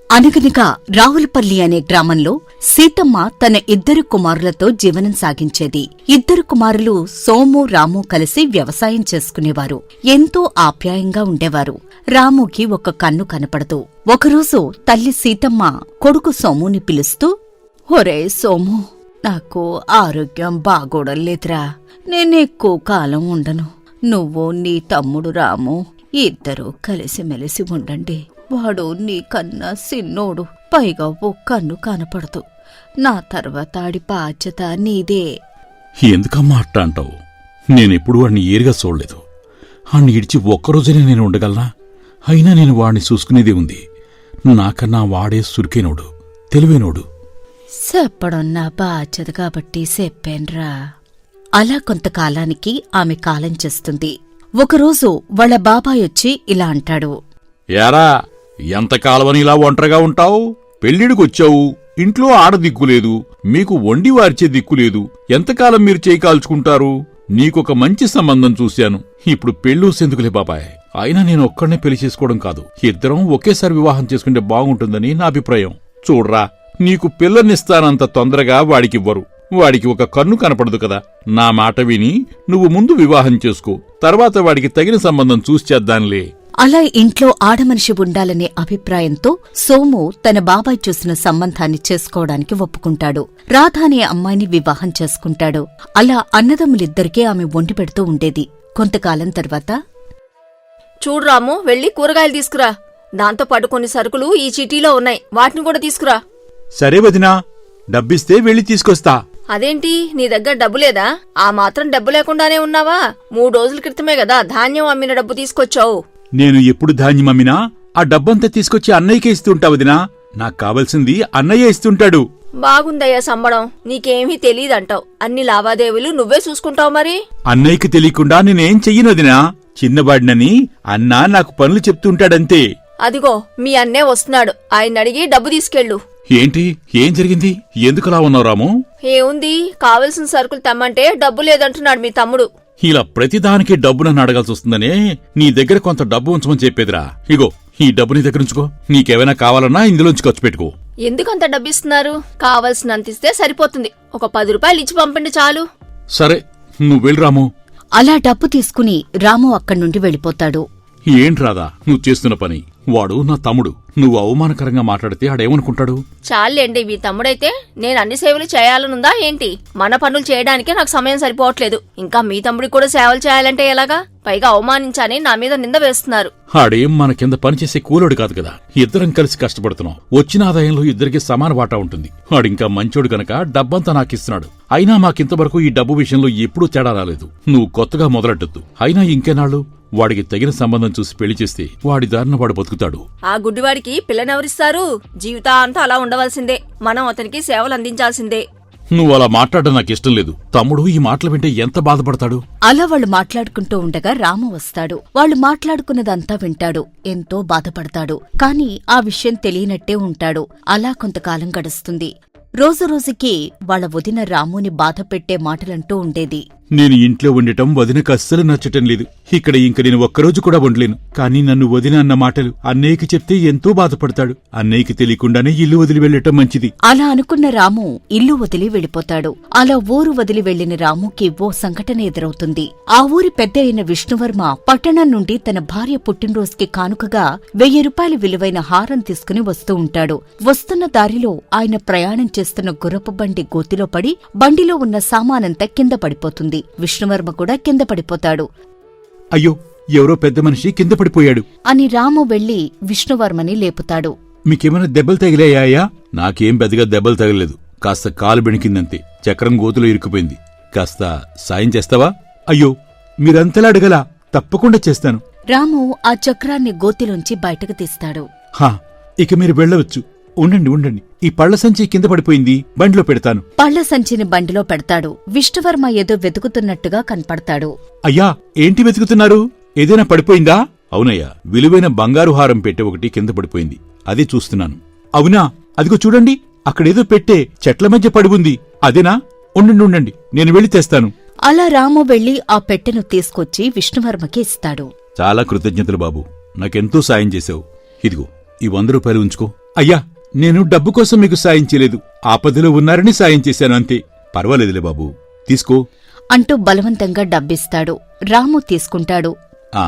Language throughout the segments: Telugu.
అనగనగా రావులపల్లి అనే గ్రామంలో సీతమ్మ తన 2 కుమారులతో జీవనం సాగించేది. 2 కుమారులు సోము, రాము కలిసి వ్యవసాయం చేసుకునేవారు. ఎంతో ఆప్యాయంగా ఉండేవారు. రాముకి ఒక కన్ను కనపడదు. ఒకరోజు తల్లి సీతమ్మ కొడుకు సోముని పిలుస్తూ, ఒరే సోము, నాకు ఆరోగ్యం బాగోడలేదురా. నేనెక్కువ కాలం ఉండను. నువ్వు నీ తమ్ముడు రాము ఇద్దరూ కలిసిమెలిసి ఉండండి. వాడు నీకన్నా సిన్నోడు, పైగా ఓ కన్ను కనపడదు. నా తర్వాత ఆడి బాధ్యత నీదే. ఎందుకమ్మా అట్ట అంటావు? నేనెప్పుడు వాడిని ఏరిగా చూడలేదు. వాణ్ణి ఇడిచి ఒక్కరోజునే నేను ఉండగలనా? అయినా నేను వాణ్ణి చూసుకునేదే ఉంది. నాకన్నా వాడే సురికైనోడు, తెలివైనోడు. చెప్పడం నా బాధ్యత కాబట్టి చెప్పాన్రా. అలా కొంతకాలానికి ఆమె కాలం చేస్తుంది. ఒకరోజు వాళ్ళ బాబాయ్ వచ్చి ఇలా అంటాడు, యారా, ఎంతకాలమని ఇలా ఒంటరిగా ఉంటావు? పెళ్ళిడికొచ్చావు, ఇంట్లో ఆడదిక్కులేదు, మీకు వండి వార్చే దిక్కులేదు. ఎంతకాలం మీరు చేయి కాల్చుకుంటారు? నీకొక మంచి సంబంధం చూశాను. ఇప్పుడు పెళ్ళూసేందుకులే బాబాయ్. అయినా నేను ఒక్కడనే పెళ్లి చేసుకోవడం కాదు, ఇద్దరం ఒకేసారి వివాహం చేసుకుంటే బాగుంటుందని నా అభిప్రాయం. చూడ్రా, నీకు పిల్లనిస్తానంత తొందరగా వాడికివ్వరు. వాడికి ఒక కన్ను కనపడదు కదా. నా మాట విని నువ్వు ముందు వివాహం చేసుకో, తర్వాత వాడికి తగిన సంబంధం చూసేద్దాంలే. అలా ఇంట్లో ఆడమనిషి ఉండాలనే అభిప్రాయంతో సోము తన బాబాయ్ చూసిన సంబంధాన్ని చేసుకోవడానికి ఒప్పుకుంటాడు. రాధ అనే అమ్మాయిని వివాహం చేసుకుంటాడు. అలా అన్నదమ్ములిద్దరికీ ఆమె వండి పెడుతూ ఉండేది. కొంతకాలం తర్వాత, చూడ్రాము, వెళ్ళి కూరగాయలు తీసుకురా. దాంతోపాటు కొన్ని సరుకులు ఈ చీటీలో ఉన్నాయి, వాటిని కూడా తీసుకురా. సరే వదినా, డబ్బిస్తే వెళ్ళి తీసుకొస్తా. అదేంటి, నీ దగ్గర డబ్బు లేదా? ఆ మాత్రం డబ్బు లేకుండానే ఉన్నావా? 3 రోజుల క్రితమే కదా ధాన్యం అమ్మిన డబ్బు తీసుకొచ్చావు. నేను ఎప్పుడు ధాన్యం అమ్మినా ఆ డబ్బంతా తీసుకొచ్చి అన్నయ్యకే ఇస్తుంటా వదినా. నాకు కావలసింది అన్నయ్య ఇస్తుంటాడు. బాగుందయ్యా సంబడం. నీకేమీ తెలీదంటావు. అన్ని లావాదేవీలు నువ్వే చూసుకుంటావు మరి. అన్నయ్యకి తెలియకుండా నేనేం చెయ్యనొదినా. చిన్నవాడినని అన్నా నాకు పనులు చెప్తుంటాడంతే. అదిగో మీ అన్నే వస్తున్నాడు, ఆయన అడిగి డబ్బు తీసుకెళ్ళు. ఏంటి, ఏం జరిగింది? ఎందుకలా ఉన్నావు రాము? ఏముంది, కావలసిన సరుకులు తెమ్మంటే డబ్బు లేదంటున్నాడు మీ తమ్ముడు. ఇలా ప్రతిదానికి డబ్బు నన్ను అడగాల్సి వస్తుందనే నీ దగ్గర కొంత డబ్బు ఉంచమని చెప్పేదిరా. ఇగో, ఈ డబ్బు నీ దగ్గర ఉంచుకో. నీకేమైనా కావాలన్నా ఇందులోంచి ఖర్చు పెట్టుకో. ఎందుకంత డబ్బిస్తున్నారు? కావలసినంత ఇస్తే సరిపోతుంది. ఒక 10 రూపాయలు ఇచ్చి పంపండి చాలు. సరే, నువ్వు వెళ్ళి రాము. అలా డబ్బు తీసుకుని రాము అక్కడ్నుండి వెళ్ళిపోతాడు. ఏంట్రాదా నువ్వు చేస్తున్న పని? వాడు నా తమ్ముడు. నువ్వు అవమానకరంగా మాట్లాడితే ఆడేమనుకుంటాడు? చాలండి, మీ తమ్ముడైతే నేను అన్ని సేవలు చేయాలనుందా ఏంటి? మన పనులు చేయడానికే నాకు సమయం సరిపోవట్లేదు. ఇంకా మీ తమ్ముడికి కూడా సేవలు చేయాలంటే ఎలాగా? పైగా అవమానించాని నా మీద నింద వేస్తున్నారు. ఆడేం మన కింద పనిచేసే కూలోడు కాదు కదా. ఇద్దరం కలిసి కష్టపడుతున్నాం. వచ్చిన ఆదాయంలో ఇద్దరికి సమాన వాటా ఉంటుంది. వాడింకా మంచోడు గనక డబ్బంతా నాకిస్తున్నాడు. అయినా మాకింతవరకు ఈ డబ్బు విషయంలో ఎప్పుడూ తేడా రాలేదు. నువ్వు కొత్తగా మొదలెట్టద్దు. అయినా ఇంకెనాళ్ళు? వాడికి తగిన సంబంధం చూసి పెళ్లి చేస్తే వాడి దారిన వాడు బతుకుతాడు. ఆ గుడ్డివాడికి పిల్లనెవరిస్తారు? జీవితాంతా అలా ఉండవలసిందే. మనం అతనికి సేవలు అందించాల్సిందే. నువ్వు అలా మాట్లాడడం నాకిష్టం లేదు. తమ్ముడు ఈ మాటలు వింటే ఎంత బాధపడతాడు? అలా వాళ్ళు మాట్లాడుకుంటూ ఉండగా రాము వస్తాడు. వాళ్ళు మాట్లాడుకున్నదంతా వింటాడు. ఎంతో బాధపడతాడు. కాని ఆ విషయం తెలియనట్టే ఉంటాడు. అలా కొంతకాలం గడుస్తుంది. రోజురోజుకి వాళ్ళ వదిన రాముని బాధపెట్టే మాటలంటూ ఉండేది. నేను ఇంట్లో ఉండటం వదినకు అస్సలు నచ్చటం లేదు. ఇక్కడ ఇంక నేను ఒక్కరోజు కూడా ఉండలేను. కానీ నన్ను వదిన అన్న మాటలు అన్నయ్యకి చెప్తే ఎంతో బాధపడతాడు. అన్నయ్యకి తెలియకుండానే ఇల్లు వదిలి వెళ్లటం మంచిది. అలా అనుకున్న రాము ఇల్లు వదిలి వెళ్ళిపోతాడు. అలా ఊరు వదిలి వెళ్లిన రాముకి ఓ సంఘటన ఎదురవుతుంది. ఆ ఊరి పెద్ద అయిన విష్ణువర్మ పట్టణం నుండి తన భార్య పుట్టినరోజుకి కానుకగా 1000 రూపాయల విలువైన హారం తీసుకుని వస్తూ ఉంటాడు. వస్తున్న దారిలో ఆయన ప్రయాణం చేస్తున్న గుర్రపు బండి గోతిలో పడి బండిలో ఉన్న సామానంతా కింద పడిపోతుంది. విష్ణువర్మ కూడా కింద పడిపోతాడు. అయ్యో, ఎవరో పెద్ద మనిషి కింద పడిపోయాడు అని రాము వెళ్లి విష్ణువర్మని లేపుతాడు. మీకేమైనా దెబ్బలు తగిలాయా? నాకేం పెద్దగా దెబ్బలు తగలేదు. కాస్త కాలు బెణికిందంతే. చక్రం గోతులో ఇరుక్కుపోయింది. కాస్త సాయం చేస్తావా? అయ్యో, మీరంతలా అడగలా? తప్పకుండా చేస్తాను. రాము ఆ చక్రాన్ని గోతిలోంచి బయటకు తీస్తాడు. హా, ఇక మీరు వెళ్ళవచ్చు. ఉండండి. ఈ పళ్ల సంచి కింద పడిపోయింది, బండిలో పెడతాను. పళ్ల సంచిని బండిలో పెడతాడు. విష్ణువర్మ ఏదో వెతుకుతున్నట్టుగా కనపడతాడు. అయ్యా, ఏంటి వెతుకుతున్నారు? ఏదైనా పడిపోయిందా? అవునయ్యా, విలువైన బంగారు హారం పెట్టె ఒకటి కింద పడిపోయింది. అదే చూస్తున్నాను. అవునా? అదిగో చూడండి, అక్కడేదో పెట్టే చెట్ల మధ్య పడి ఉంది. అదేనా? ఉండండి, నేను వెళ్ళి తెస్తాను. అలా రాము వెళ్లి ఆ పెట్టెను తీసుకొచ్చి విష్ణువర్మకి ఇస్తాడు. చాలా కృతజ్ఞతలు బాబు, నాకెంతో సాయం చేశావు. ఇదిగో, ఈ 100 రూపాయలు ఉంచుకో. అయ్యా, నేను డబ్బు కోసం మీకు సాయం చేయలేదు. ఆపదలో ఉన్నారని సాయం చేశాను అంతే. పర్వాలేదులే బాబూ, తీసుకో. అంటూ బలవంతంగా డబ్బిస్తాడు. రాము తీసుకుంటాడు. ఆ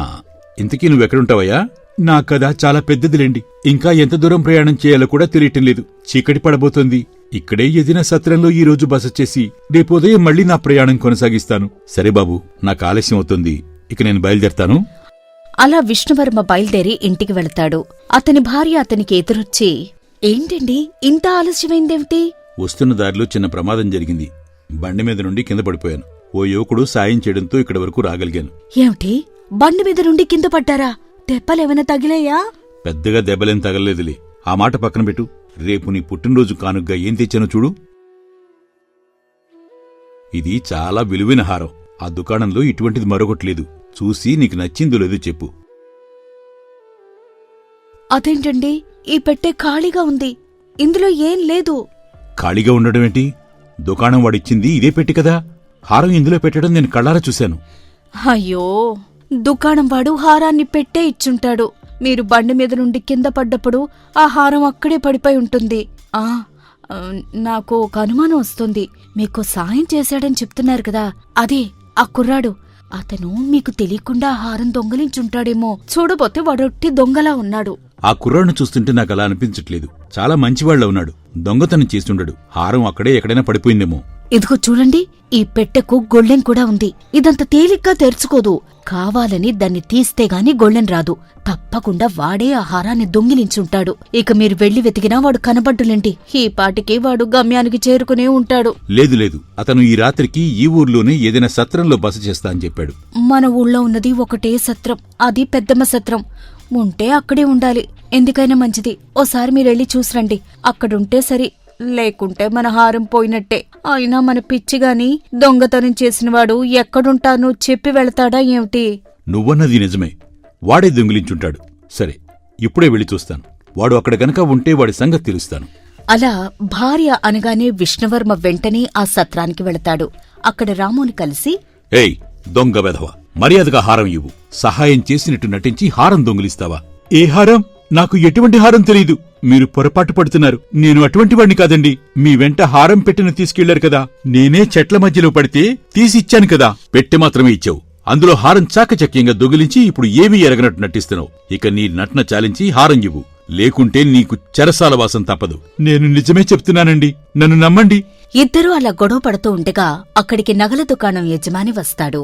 ఇంతకీ నువ్వెక్కడుంటావయ్యా? నా కథ చాలా పెద్దదిలేండి. ఇంకా ఎంత దూరం ప్రయాణం చేయాలో కూడా తెలియటం లేదు. చీకటి పడబోతోంది. ఇక్కడే ఏదైనా సత్రంలో ఈ రోజు బస చేసి రేపు ఉదయం మళ్ళీ నా ప్రయాణం కొనసాగిస్తాను. సరే బాబు, నాకు ఆలస్యం అవుతుంది. ఇక నేను బయలుదేరతాను. అలా విష్ణువర్మ బయలుదేరి ఇంటికి వెళతాడు. అతని భార్య అతనికి ఎదురొచ్చి, ఏంటండి ఇంత ఆలస్యమైందేమిటి? వస్తున్న దారిలో చిన్న ప్రమాదం జరిగింది. బండి మీద నుండి కింద పడిపోయాను. ఓ యువకుడు సాయం చేయడంతో ఇక్కడి వరకు రాగలిగాను. ఏమిటి, బండి మీద నుండి కింద పడ్డారా? దెబ్బలేమైనా తగిలాయా? పెద్దగా దెబ్బలేం తగలలేదులే. ఆ మాట పక్కన పెట్టు. రేపు నీ పుట్టినరోజు కానుగ్గా ఏం తెచ్చానో చూడు. ఇది చాలా విలువైన హారం. ఆ దుకాణంలో ఇటువంటిది మరొకట్లేదు. చూసి నీకు నచ్చిందో లేదో చెప్పు. అదేంటండి, ఈ పెట్టె ఖాళీగా ఉంది. ఇందులో ఏం లేదు. ఖాళీగా ఉండడమేంటి? దుకాణం వాడిచ్చింది ఇదే పెట్టి కదా. హారం ఇందులో పెట్టడం నేను కళ్ళారా చూశాను. అయ్యో, దుకాణం వాడు హారాన్ని పెట్టే ఇచ్చుంటాడు. మీరు బండి మీద నుండి కింద పడ్డప్పుడు ఆ హారం అక్కడే పడిపోయి ఉంటుంది. నాకు ఒక అనుమానం వస్తుంది. మీకు సాయం చేశాడని చెప్తున్నారు కదా, అదే ఆ కుర్రాడు. అతను మీకు తెలియకుండా హారం దొంగలించుంటాడేమో. చూడబోతే వాడొట్టి దొంగలా ఉన్నాడు. ఆ కుర్రాడిని చూస్తుంటే నాకు అలా అనిపించట్లేదు. చాలా మంచివాళ్ల ఉన్నాడు. దొంగతనం చేస్తుండడు. హారం అక్కడే ఎక్కడైనా పడిపోయిందేమో. ఇదిగో చూడండి, ఈ పెట్టెకు గొళ్ళెం కూడా ఉంది. ఇదంత తేలిగ్గా తెరుచుకోదు. కావాలని దాన్ని తీస్తే గాని గొళ్ళెం రాదు. తప్పకుండా వాడే ఆ హారాన్ని దొంగిలించుంటాడు. ఇక మీరు వెళ్లి వెతికినా వాడు కనబడ్డులేంటి. ఈ పాటికి వాడు గమ్యానికి చేరుకునే ఉంటాడు. లేదు లేదు, అతను ఈ రాత్రికి ఈ ఊర్లోనే ఏదైనా సత్రంలో బస చేస్తా అని చెప్పాడు. మన ఊళ్ళో ఉన్నది ఒకటే సత్రం, అది పెద్దమ్మ సత్రం. ఉంటే అక్కడే ఉండాలి. ఎందుకైనా మంచిది, ఓసారి మీరెళ్ళి చూసిరండి. అక్కడుంటే సరి, లేకుంటే మన హారం పోయినట్టే. అయినా మన పిచ్చిగాని దొంగతనం చేసినవాడు ఎక్కడుంటానో చెప్పి వెళతాడా ఏమిటి? నువ్వన్నది నిజమే. వాడే దొంగిలించుంటాడు. సరే, ఇప్పుడే వెళ్ళి చూస్తాను. వాడు అక్కడ గనక ఉంటే వాడి సంగతి తెలుస్తాను. అలా భార్య అనగానే విష్ణువర్మ వెంటనే ఆ సత్రానికి వెళతాడు. అక్కడ రాముని కలిసి, ఏయ్ దొంగ వెధవ, మర్యాదగా హారం ఇవ్వు. సహాయం చేసినట్టు నటించి హారం దొంగిలిస్తావా? ఏ హారం? నాకు ఎటువంటి హారం తెలీదు. మీరు పొరపాటు పడుతున్నారు. నేను అటువంటి వాణ్ణి కాదండి. మీ వెంట హారం పెట్టెను తీసుకెళ్లారు కదా, నేనే చెట్ల మధ్యలో పడితే తీసిచ్చాను కదా. పెట్టె మాత్రమే ఇచ్చావు. అందులో హారం చాకచక్యంగా దొంగిలించి ఇప్పుడు ఏమీ ఎరగనట్టు నటిస్తున్నావు. ఇక నీ నటన చాలించి హారం ఇవ్వు, లేకుంటే నీకు చెరసాల వాసం తప్పదు. నేను నిజమే చెప్తున్నానండి, నన్ను నమ్మండి. ఇద్దరూ అలా గొడవ పడుతూ ఉండగా అక్కడికి నగల దుకాణం యజమాని వస్తాడు.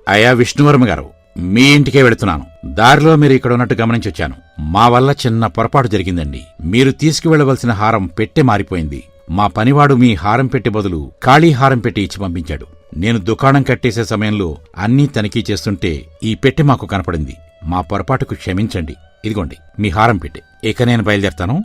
అయ్యా విష్ణువర్మ గారు, మీ ఇంటికే వెళుతున్నాను. దారిలో మీరు ఇక్కడ ఉన్నట్టు గమనించొచ్చాను. మా వల్ల చిన్న పొరపాటు జరిగిందండి. మీరు తీసుకువెళ్లవలసిన హారం పెట్టె మారిపోయింది. మా పనివాడు మీ హారం పెట్టె బదులు ఖాళీ హారం పెట్టి ఇచ్చి పంపించాడు. నేను దుకాణం కట్టేసే సమయంలో అన్నీ తనిఖీ చేస్తుంటే ఈ పెట్టె మాకు కనపడింది. మా పొరపాటుకు క్షమించండి. ఇదిగోండి మీ హారం పెట్టె. ఇక నేను బయలుదేరతాను.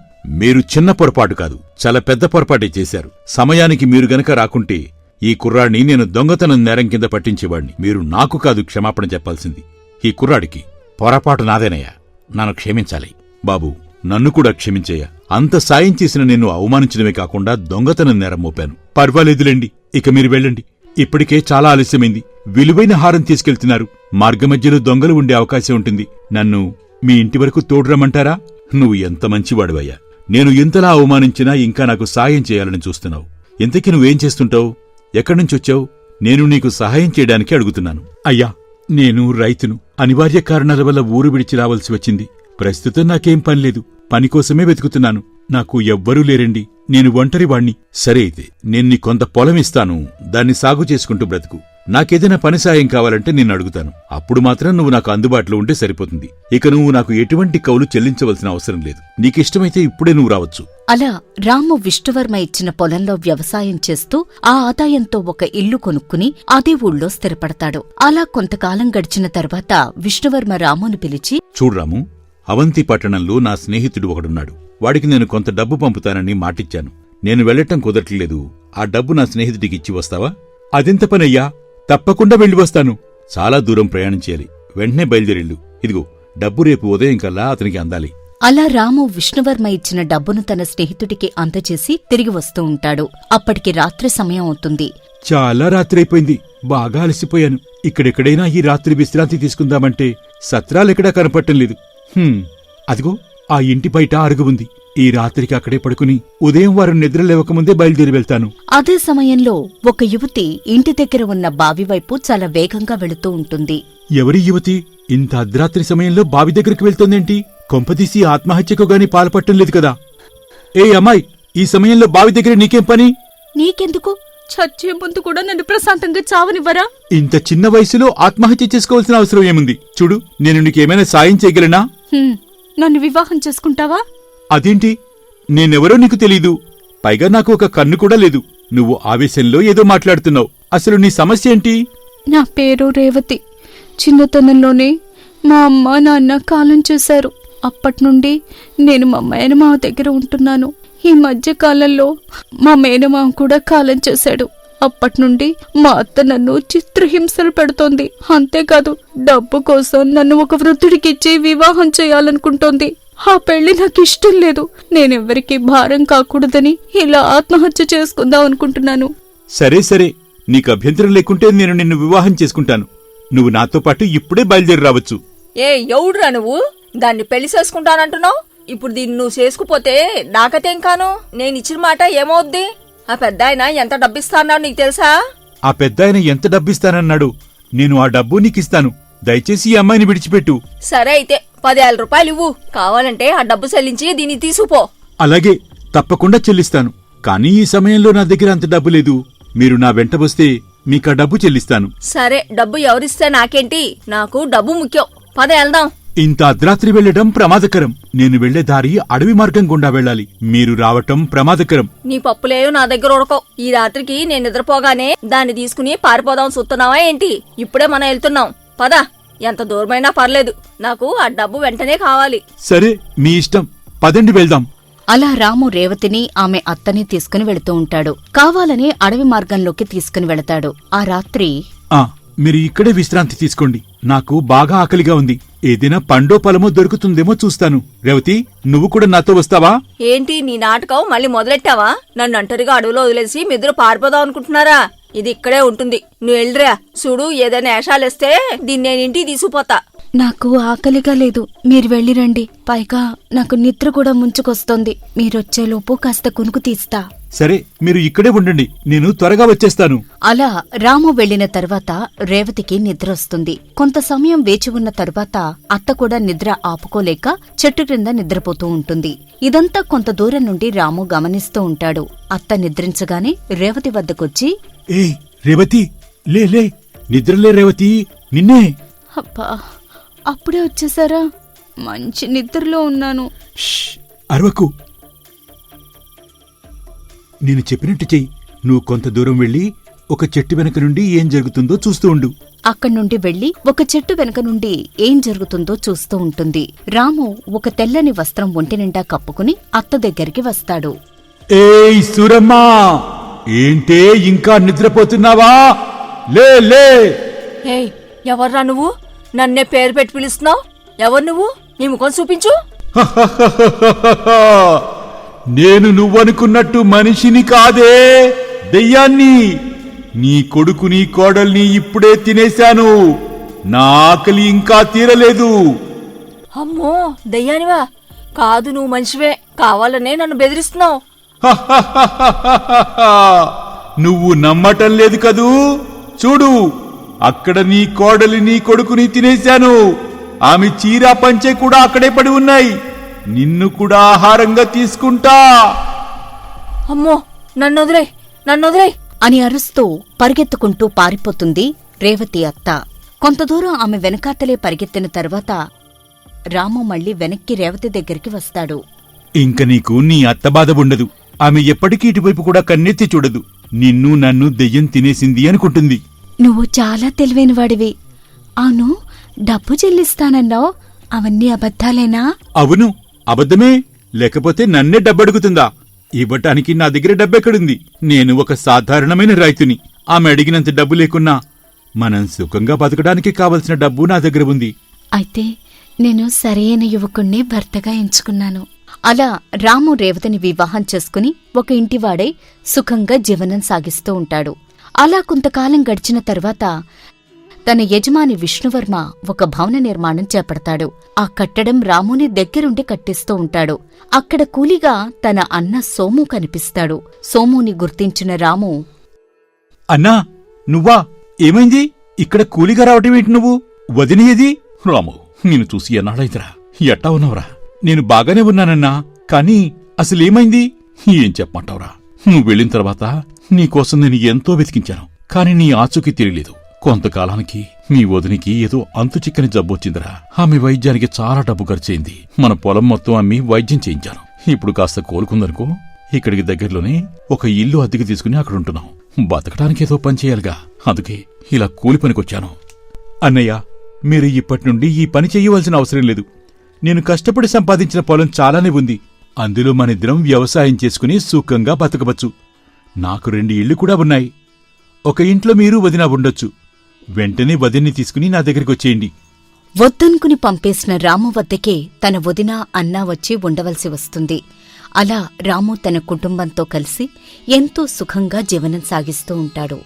మీరు చిన్న పొరపాటు కాదు, చాలా పెద్ద పొరపాటే చేశారు. సమయానికి మీరు గనక రాకుంటే ఈ కుర్రాడిని నేను దొంగతనం నేరం కింద పట్టించేవాడిని. మీరు నాకు కాదు క్షమాపణ చెప్పాల్సింది, ఈ కుర్రాడికి. పొరపాటు నాదేనయ్యా, నన్ను క్షమించాలి. బాబూ, నన్ను కూడా క్షమించయ్యా. అంత సాయం చేసిన నిన్ను అవమానించడమే కాకుండా దొంగతనం నేరం మోపాను. పర్వాలేదులేండి, ఇక మీరు వెళ్ళండి. ఇప్పటికే చాలా ఆలస్యమైంది. విలువైన హారం తీసుకెళ్తున్నారు. మార్గమధ్యలో దొంగలు ఉండే అవకాశం ఉంటుంది. నన్ను మీ ఇంటి వరకు తోడురమ్మంటారా? నువ్వు ఎంత మంచివాడివయ్యా. నేను ఎంతలా అవమానించినా ఇంకా నాకు సాయం చేయాలని చూస్తున్నావు. ఇంతకీ నువ్వేం చేస్తుంటావు? ఎక్కడ్నుంచొచ్చావు? నేను నీకు సహాయం చేయడానికి అడుగుతున్నాను. అయ్యా, నేను రైతును. అనివార్య కారణాల వల్ల ఊరు విడిచి రావాల్సి వచ్చింది. ప్రస్తుతం నాకేం పనిలేదు. పనికోసమే వెతుకుతున్నాను. నాకు ఎవ్వరూ లేరండి. నేను ఒంటరివాణ్ణి. సరే అయితే నేను నీ కొంత పొలం ఇస్తాను. దాన్ని సాగు చేసుకుంటూ బ్రతుకు. నాకేదైనా పని సాయం కావాలంటే నిన్ను అడుగుతాను. అప్పుడు మాత్రం నువ్వు నాకు అందుబాటులో ఉంటే సరిపోతుంది. ఇక నువ్వు నాకు ఎటువంటి కౌలు చెల్లించవలసిన అవసరం లేదు. నీకిష్టమైతే ఇప్పుడే నువ్వు రావచ్చు. అలా రాము విష్ణువర్మ ఇచ్చిన పొలంలో వ్యవసాయం చేస్తూ ఆ ఆదాయంతో ఒక ఇల్లు కొనుక్కుని అదే ఊళ్ళో స్థిరపడతాడు. అలా కొంతకాలం గడిచిన తర్వాత విష్ణువర్మ రామును పిలిచి, చూడు రాము, అవంతి పట్టణంలో నా స్నేహితుడు ఒకడున్నాడు. వాడికి నేను కొంత డబ్బు పంపుతానని మాటిచ్చాను. నేను వెళ్లటం కుదరట్లేదు. ఆ డబ్బు నా స్నేహితుడికి ఇచ్చి వస్తావా? అదెంత పనయ్యా? తప్పకుండా వెళ్ళి వస్తాను. చాలా దూరం ప్రయాణం చేయాలి. వెంటనే బయలుదేరిల్లు. ఇదిగో డబ్బు రేపు ఉదయం కల్లా అతనికి అందాలి. అలా రాము విష్ణువర్మ ఇచ్చిన డబ్బును తన స్నేహితుడికి అందచేసి తిరిగి వస్తూ ఉంటాడు. అప్పటికి రాత్రి సమయం అవుతుంది. చాలా రాత్రైపోయింది. బాగా అలసిపోయాను. ఇక్కడెక్కడైనా ఈ రాత్రి విశ్రాంతి తీసుకుందామంటే సత్రాలెక్కడా కనపట్టం లేదు. అదిగో ఆ ఇంటి బయట అరుగు ఉంది. ఈ రాత్రికి అక్కడే పడుకుని ఉదయం వారు నిద్ర లేవకముందే బయలుదేరి వెళ్తాను. అదే సమయంలో ఒక యువతి ఇంటి దగ్గర ఉన్న బావి వైపు చాలా వేగంగా వెళుతూ ఉంటుంది. ఎవరి యువతి ఇంత అర్ధరాత్రి సమయంలో బావి దగ్గరికి వెళ్తోందేంటి? కొంపదీసి ఆత్మహత్యకు గాని పాల్పట్టం లేదు కదా? ఏ అమ్మాయి, ఈ సమయంలో బావి దగ్గర నీకేం పని? నీకెందుకు? చచ్చే ముందు కూడా నన్ను ప్రశాంతంగా చావనివ్వరా? ఇంత చిన్న వయసులో ఆత్మహత్య చేసుకోవాల్సిన అవసరం ఏముంది? చూడు, నేను నీకేమైనా సాయం చేయగలనా? నన్ను వివాహం చేసుకుంటావా? అదేంటి? నేనెవరో నీకు తెలీదు. పైగా నాకు ఒక కన్ను కూడా లేదు. నువ్వు ఆవేశంలో ఏదో మాట్లాడుతున్నావు. అసలు నీ సమస్య ఏంటి? నా పేరు రేవతి. చిన్నతనంలోనే మా అమ్మ నాన్న కాలం చేశారు. అప్పట్నుండి నేను మా మేనమావ దగ్గర ఉంటున్నాను. ఈ మధ్య కాలంలో మా మేనమావ కూడా కాలం చేశాడు. అప్పట్నుండి మా అత్త నన్ను చిత్రహింసలు పెడుతోంది. అంతేకాదు, డబ్బు కోసం నన్ను ఒక వృద్ధుడికిచ్చి వివాహం చేయాలనుకుంటోంది. ఆ పెళ్లి నాకు ఇష్టం లేదు. నేనెవ్వరికీ భారం కాకూడదని ఇలా ఆత్మహత్య చేసుకుందాం అనుకుంటున్నాను. సరే సరే, నీకు అభ్యంతరం లేకుంటే నేను నిన్ను వివాహం చేసుకుంటాను. నువ్వు నాతో పాటు ఇప్పుడే బయలుదేరి రావచ్చు. ఏ ఎవడురా నువ్వు? దాన్ని పెళ్లి చేసుకుంటానంటున్నావు. ఇప్పుడు దీన్ని నువ్వు చేసుకుపోతే నాకతేం కాను? నేనిచ్చిన మాట ఏమవుద్ది? ఆ పెద్ద ఆయన ఎంత డబ్బిస్తాన్నావు నీకు తెలుసా? ఆ పెద్దాయన ఎంత డబ్బిస్తానన్నాడు? నేను ఆ డబ్బు నీకిస్తాను. దయచేసి ఈ అమ్మాయిని విడిచిపెట్టు. సరే అయితే 10,000 రూపాయలు ఇవ్వు. కావాలంటే ఆ డబ్బు చెల్లించి దీన్ని తీసుకుపో. అలాగే, తప్పకుండా చెల్లిస్తాను. కానీ ఈ సమయంలో నా దగ్గర అంత డబ్బు లేదు. మీరు నా వెంట వస్తే మీకా డబ్బు చెల్లిస్తాను. సరే, డబ్బు ఎవరిస్తే నాకేంటి? నాకు డబ్బు ముఖ్యం. పద వెళ్దాం. ఇంత అర్ధరాత్రి వెళ్లడం ప్రమాదకరం. నేను వెళ్లే దారి అడవి మార్గం గుండా వెళ్ళాలి. మీరు రావటం ప్రమాదకరం. నీ పప్పులేయో నా దగ్గర ఉడకవు. ఈ రాత్రికి నేను నిద్రపోగానే దాన్ని తీసుకుని పారిపోదాం చూస్తున్నావా ఏంటి? ఇప్పుడే మనం వెళ్తున్నాం. పద. ఎంత దూరమైనా పర్లేదు, నాకు ఆ డబ్బు వెంటనే కావాలి. సరే, మీ ఇష్టం. పదండి వెళ్దాం. అలా రాము రేవతిని ఆమె అత్తని తీసుకుని వెళుతూ ఉంటాడు. కావాలని అడవి మార్గంలోకి తీసుకుని వెళతాడు. ఆ రాత్రి మీరు ఇక్కడే విశ్రాంతి తీసుకోండి. నాకు బాగా ఆకలిగా ఉంది. ఏదైనా పండో పొలమో దొరుకుతుందేమో చూస్తాను. రేవతి, నువ్వు కూడా నాతో వస్తావా? ఏంటి నీ నాటకం మళ్ళీ మొదలెట్టావా? నన్ను ఒంటరిగా అడవిలో వదిలేసి మిద్దరు పారిపోదాం అనుకుంటున్నారా? ఇది ఇక్కడే ఉంటుంది. నువ్వు వెళ్ళిరా. చూడు, ఏదైనా వేషాలేస్తే దీన్ని నేను ఇంటికి తీసుకుపోతా. నాకు ఆకలిగా లేదు, మీరు వెళ్ళిరండి. పైగా నాకు నిద్ర కూడా ముంచుకొస్తోంది. మీరొచ్చేలోపు కాస్త కునుకు తీస్తా. సరే, మీరు ఇక్కడే ఉండండి. నేను త్వరగా వచ్చేస్తాను. అలా రాము వెళ్లిన తర్వాత రేవతికి నిద్రొస్తుంది. కొంత సమయం వేచి ఉన్న తరువాత అత్త కూడా నిద్ర ఆపుకోలేక చెట్టు క్రింద నిద్రపోతూ ఉంటుంది. ఇదంతా కొంత దూరం నుండి రాము గమనిస్తూ ఉంటాడు. అత్త నిద్రించగానే రేవతి వద్దకొచ్చి, ఏయ్ రేవతి, లే లే, నిద్రలే రేవతి, నిన్నే. అబ్బా, అప్పుడే వచ్చేసారా? మంచి నిద్రలో ఉన్నాను. అరవకు. నేను చెప్పినట్టు చెయ్యి. నువ్వు కొంత దూరం వెళ్ళి ఒక చెట్టు వెనక నుండి ఏం జరుగుతుందో చూస్తూ ఉండు. అక్కడి నుండి వెళ్లి ఒక చెట్టు వెనక నుండి ఏం జరుగుతుందో చూస్తూ ఉంటుంది. రాము ఒక తెల్లని వస్త్రం ఒంటి నిండా కప్పుకుని అత్త దగ్గరికి వస్తాడు. ఏయ్ సూరమ్మా, ఏంటే ఇంకా నిద్రపోతున్నావా? లే లే. ఏయ్, ఎవర్రా నువ్వు? నన్నే పేరు పెట్టి పిలుస్తున్నావు? ఎవరు నువ్వు? నీ ముఖం చూపించు. నేను నువ్వనుకున్నట్టు మనిషిని కాదే, దెయ్యాన్ని. నీ కొడుకుని కోడల్ని ఇప్పుడే తినేశాను. నా ఆకలి ఇంకా తీరలేదు. అమ్మో, దయ్యానివా? కాదు, నువ్వు మనిషివే. కావాలనే నన్ను బెదిరిస్తున్నావు. నువ్వు నమ్మటం లేదు కదూ? చూడు, అక్కడ నీ కోడలి నీ కొడుకుని తినేశాను. ఆమె చీరా పంచె కూడా అక్కడే పడి ఉన్నాయి. నిన్ను కూడా ఆహారంగా తీసుకుంటా. అమ్మో, నన్నొదిలే, నన్నొదిలే అని అరుస్తూ పరిగెత్తుకుంటూ పారిపోతుంది రేవతి అత్త. కొంత దూరం ఆమె వెనకాతలే పరిగెత్తిన తర్వాత రాము మళ్లీ వెనక్కి రేవతి దగ్గరికి వస్తాడు. ఇంక నీకు నీ అత్త బాధ ఉండదు. ఆమె ఎప్పటికీ ఇటువైపు కూడా కన్నెత్తి చూడదు. నిన్ను నన్ను దెయ్యం తినేసింది అనుకుంటుంది. నువ్వు చాలా తెలివైనవాడివి. అవును, డబ్బు చెల్లిస్తానన్నావు, అవన్నీ అబద్ధాలేనా? అవును, అబద్ధమే. లేకపోతే నన్నే డబ్బడుగుతుందా? ఇవ్వటానికి నా దగ్గర డబ్బెక్కడుంది? నేను ఒక సాధారణమైన రైతుని. ఆమె అడిగినంత డబ్బు లేకున్నా మనం సుఖంగా బతకడానికి కావలసిన డబ్బు నా దగ్గర ఉంది. అయితే నేను సరైన యువకుణ్ణి భర్తగా ఎంచుకున్నాను. అలా రాము రేవతిని వివాహం చేసుకుని ఒక ఇంటివాడై సుఖంగా జీవనం సాగిస్తూ ఉంటాడు. అలా కొంతకాలం గడిచిన తర్వాత తన యజమాని విష్ణువర్మ ఒక భవన నిర్మాణం చేపడతాడు. ఆ కట్టడం రాముని దగ్గరుండి కట్టిస్తూ ఉంటాడు. అక్కడ కూలిగా తన అన్న సోము కనిపిస్తాడు. సోముని గుర్తించిన రాము, అన్నా నువ్వా? ఏమైంది? ఇక్కడ కూలిగా రావటమేంటి నువ్వు? వదినేది? రాము, నిన్ను చూసి ఎన్నాడైతరా? ఎట్టా ఉన్నావురా? నేను బాగానే ఉన్నానన్నా, కానీ అసలేమైంది? ఏం చెప్పమంటావురా? నువ్వు వెళ్ళిన తర్వాత నీకోసం నేను ఎంతో వెతికించాను, కాని నీ ఆచూకీ తెలియలేదు. కొంతకాలానికి మీ వదినికి ఏదో అంతు చిక్కని జబ్బొచ్చిందిరా. ఆమె వైద్యానికి చాలా డబ్బు ఖర్చయింది. మన పొలం మొత్తం అమ్మి వైద్యం చేయించాను. ఇప్పుడు కాస్త కోలుకుందనుకో, ఇక్కడికి దగ్గరలోనే ఒక ఇల్లు అద్దెకి తీసుకుని అక్కడుంటున్నాం. బతకడానికి ఏదో పని చేయాలిగా, అందుకే ఇలా కూలి పనికొచ్చాను. అన్నయ్య, మీరు ఇప్పటి నుండి ఈ పని చెయ్యవలసిన అవసరం లేదు. నేను కష్టపడి సంపాదించిన పొలం చాలానే ఉంది. అందులో మనిద్దరం వ్యవసాయం చేసుకుని సుఖంగా బతకవచ్చు. నాకు 2 ఇళ్లు కూడా ఉన్నాయి. ఒక ఇంట్లో మీరు వదిన ఉండొచ్చు. వెంటనే వదిన్ని తీసుకుని నా దగ్గరికి వచ్చేయండి. వద్దనుకుని పంపేసిన రాము వద్దకే తన వదిన అన్నా వచ్చి ఉండవలసి వస్తుంది. అలా రాము తన కుటుంబంతో కలిసి ఎంతో సుఖంగా జీవనం సాగిస్తూ ఉంటాడు.